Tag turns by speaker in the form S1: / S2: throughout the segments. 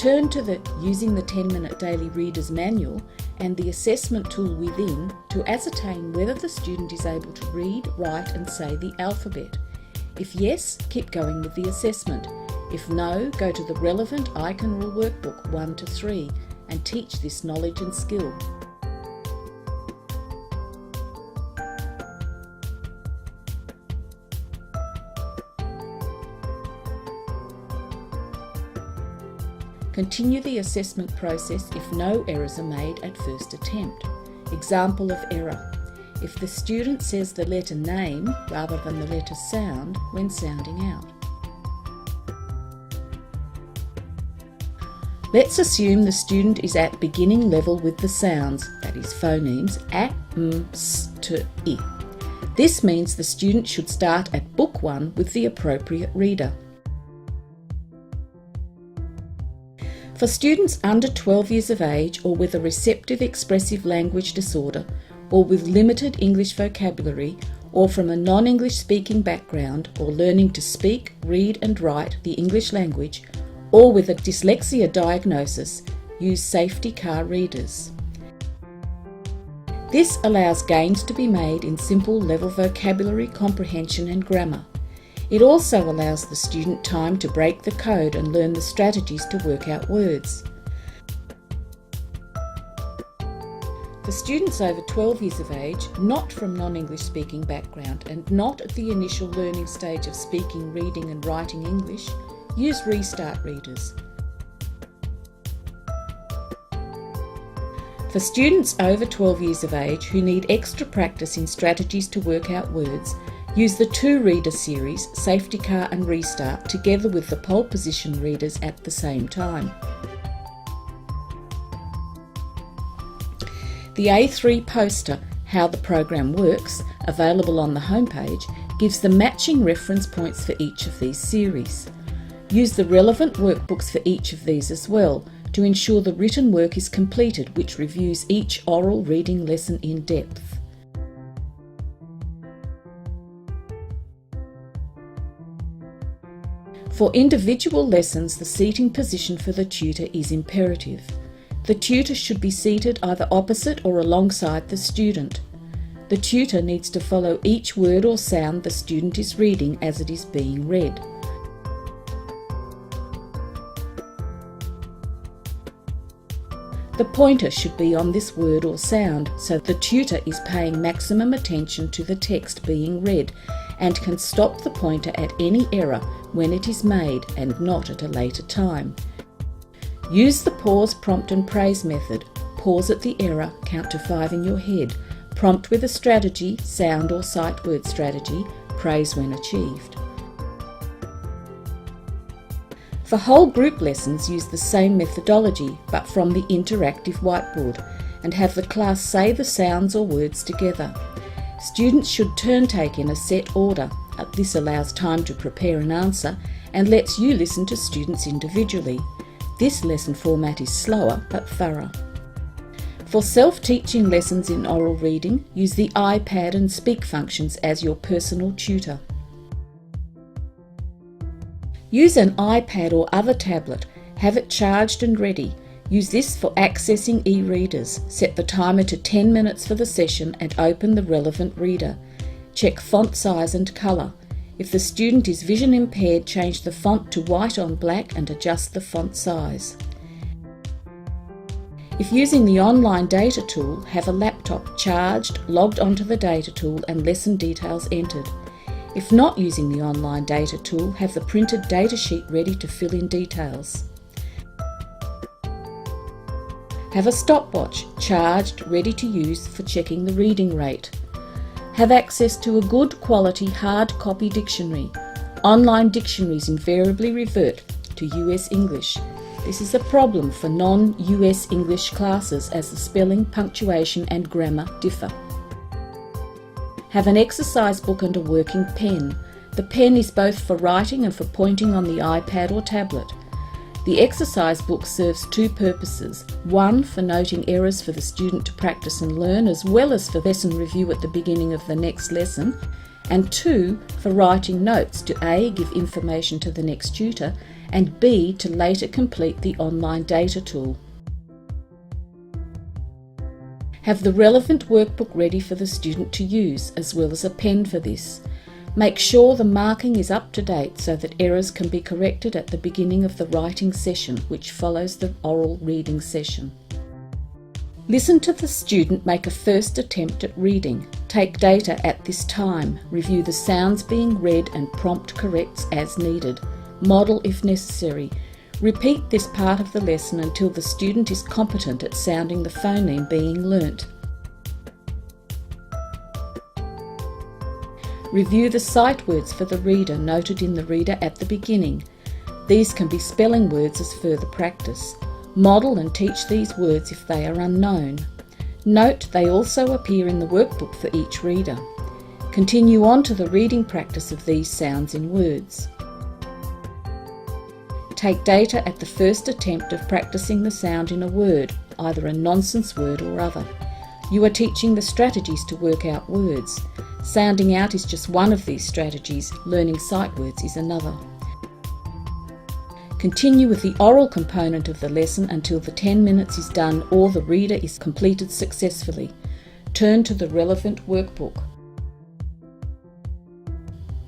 S1: Turn to the Using the 10-Minute Daily Reader's Manual and the assessment tool within to ascertain whether the student is able to read, write and say the alphabet. If yes, keep going with the assessment. If no, go to the relevant icon rule workbook 1 to 3 and teach this knowledge and skill. Continue the assessment process if no errors are made at first attempt. Example of error: if the student says the letter name rather than the letter sound when sounding out. Let's assume the student is at beginning level with the sounds, that is phonemes, a, m, s, to, I. This means the student should start at book 1 with the appropriate reader. For students under 12 years of age or with a receptive expressive language disorder or with limited English vocabulary or from a non-English speaking background or learning to speak, read and write the English language or with a dyslexia diagnosis, use safety car readers. This allows gains to be made in simple level vocabulary, comprehension and grammar. It also allows the student time to break the code and learn the strategies to work out words. For students over 12 years of age, not from non-English speaking background and not at the initial learning stage of speaking, reading and writing English, use restart readers. For students over 12 years of age who need extra practice in strategies to work out words, use the 2-reader series, Safety Car and Restart, together with the pole position readers at the same time. The A3 poster, How the Program Works, available on the homepage, gives the matching reference points for each of these series. Use the relevant workbooks for each of these as well to ensure the written work is completed, which reviews each oral reading lesson in depth. For individual lessons, the seating position for the tutor is imperative. The tutor should be seated either opposite or alongside the student. The tutor needs to follow each word or sound the student is reading as it is being read. The pointer should be on this word or sound so the tutor is paying maximum attention to the text being read and can stop the pointer at any error when it is made and not at a later time. Use the pause, prompt and praise method. Pause at the error, count to 5 in your head. Prompt with a strategy, sound or sight word strategy, praise when achieved. For whole group lessons, use the same methodology but from the interactive whiteboard and have the class say the sounds or words together. Students should turn take in a set order. This allows time to prepare an answer and lets you listen to students individually. This lesson format is slower but thorough. For self-teaching lessons in oral reading, use the iPad and Speak functions as your personal tutor. Use an iPad or other tablet. Have it charged and ready. Use this for accessing e-readers. Set the timer to 10 minutes for the session and open the relevant reader. Check font size and colour. If the student is vision impaired, change the font to white on black and adjust the font size. If using the online data tool, have a laptop charged, logged onto the data tool and lesson details entered. If not using the online data tool, have the printed data sheet ready to fill in details. Have a stopwatch charged, ready to use for checking the reading rate. Have access to a good quality hard copy dictionary. Online dictionaries invariably revert to US English. This is a problem for non-US English classes as the spelling, punctuation and grammar differ. Have an exercise book and a working pen. The pen is both for writing and for pointing on the iPad or tablet. The exercise book serves 2 purposes. 1, for noting errors for the student to practice and learn, as well as for lesson review at the beginning of the next lesson. And 2, for writing notes to A, give information to the next tutor, and B, to later complete the online data tool. Have the relevant workbook ready for the student to use, as well as a pen for this. Make sure the marking is up to date so that errors can be corrected at the beginning of the writing session, which follows the oral reading session. Listen to the student make a first attempt at reading. Take data at this time. Review the sounds being read and prompt corrects as needed. Model if necessary. Repeat this part of the lesson until the student is competent at sounding the phoneme being learnt. Review the sight words for the reader noted in the reader at the beginning. These can be spelling words as further practice. Model and teach these words if they are unknown. Note they also appear in the workbook for each reader. Continue on to the reading practice of these sounds in words. Take data at the first attempt of practicing the sound in a word, either a nonsense word or other. You are teaching the strategies to work out words. Sounding out is just one of these strategies, learning sight words is another. Continue with the oral component of the lesson until the 10 minutes is done or the reader is completed successfully. Turn to the relevant workbook.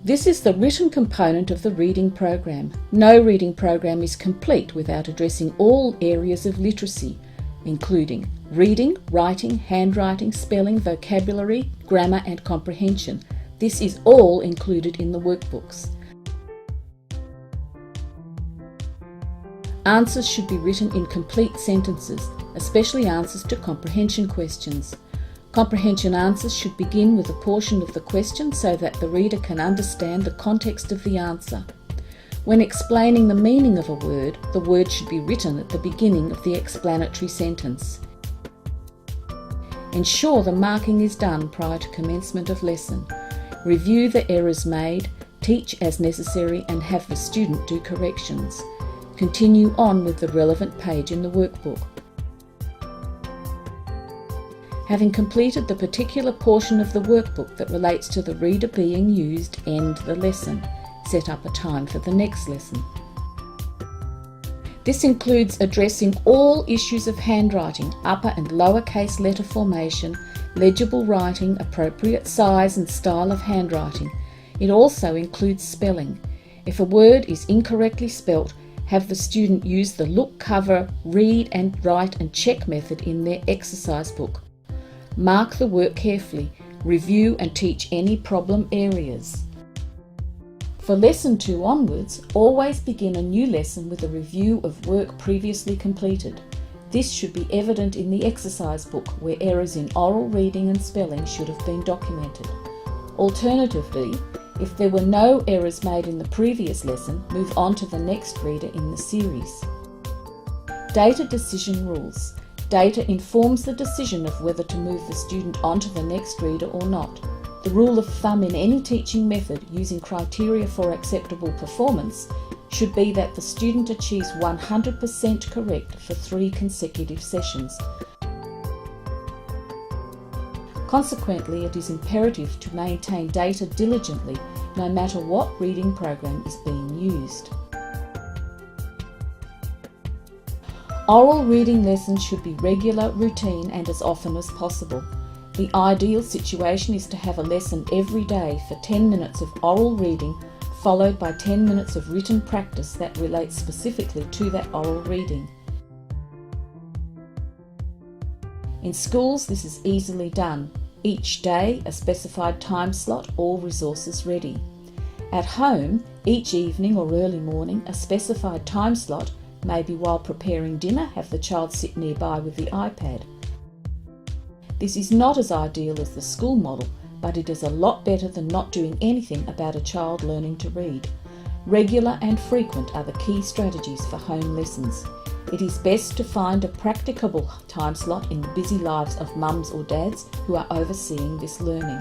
S1: This is the written component of the reading program. No reading program is complete without addressing all areas of literacy, including reading, writing, handwriting, spelling, vocabulary, grammar and comprehension. This is all included in the workbooks. Answers should be written in complete sentences, especially answers to comprehension questions. Comprehension answers should begin with a portion of the question so that the reader can understand the context of the answer. When explaining the meaning of a word, the word should be written at the beginning of the explanatory sentence. Ensure the marking is done prior to commencement of lesson. Review the errors made, teach as necessary and have the student do corrections. Continue on with the relevant page in the workbook. Having completed the particular portion of the workbook that relates to the reader being used, end the lesson. Set up a time for the next lesson. This includes addressing all issues of handwriting, upper and lower case letter formation, legible writing, appropriate size and style of handwriting. It also includes spelling. If a word is incorrectly spelt, have the student use the look, cover, read and write and check method in their exercise book. Mark the work carefully, review and teach any problem areas. For Lesson 2 onwards, always begin a new lesson with a review of work previously completed. This should be evident in the exercise book, where errors in oral reading and spelling should have been documented. Alternatively, if there were no errors made in the previous lesson, move on to the next reader in the series. Data decision rules. Data informs the decision of whether to move the student on to the next reader or not. The rule of thumb in any teaching method using criteria for acceptable performance should be that the student achieves 100% correct for 3 consecutive sessions. Consequently, it is imperative to maintain data diligently no matter what reading program is being used. Oral reading lessons should be regular, routine and as often as possible. The ideal situation is to have a lesson every day for 10 minutes of oral reading followed by 10 minutes of written practice that relates specifically to that oral reading. In schools, this is easily done. Each day, a specified time slot, all resources ready. At home, each evening or early morning, a specified time slot, maybe while preparing dinner, have the child sit nearby with the iPad. This is not as ideal as the school model, but it is a lot better than not doing anything about a child learning to read. Regular and frequent are the key strategies for home lessons. It is best to find a practicable time slot in the busy lives of mums or dads who are overseeing this learning.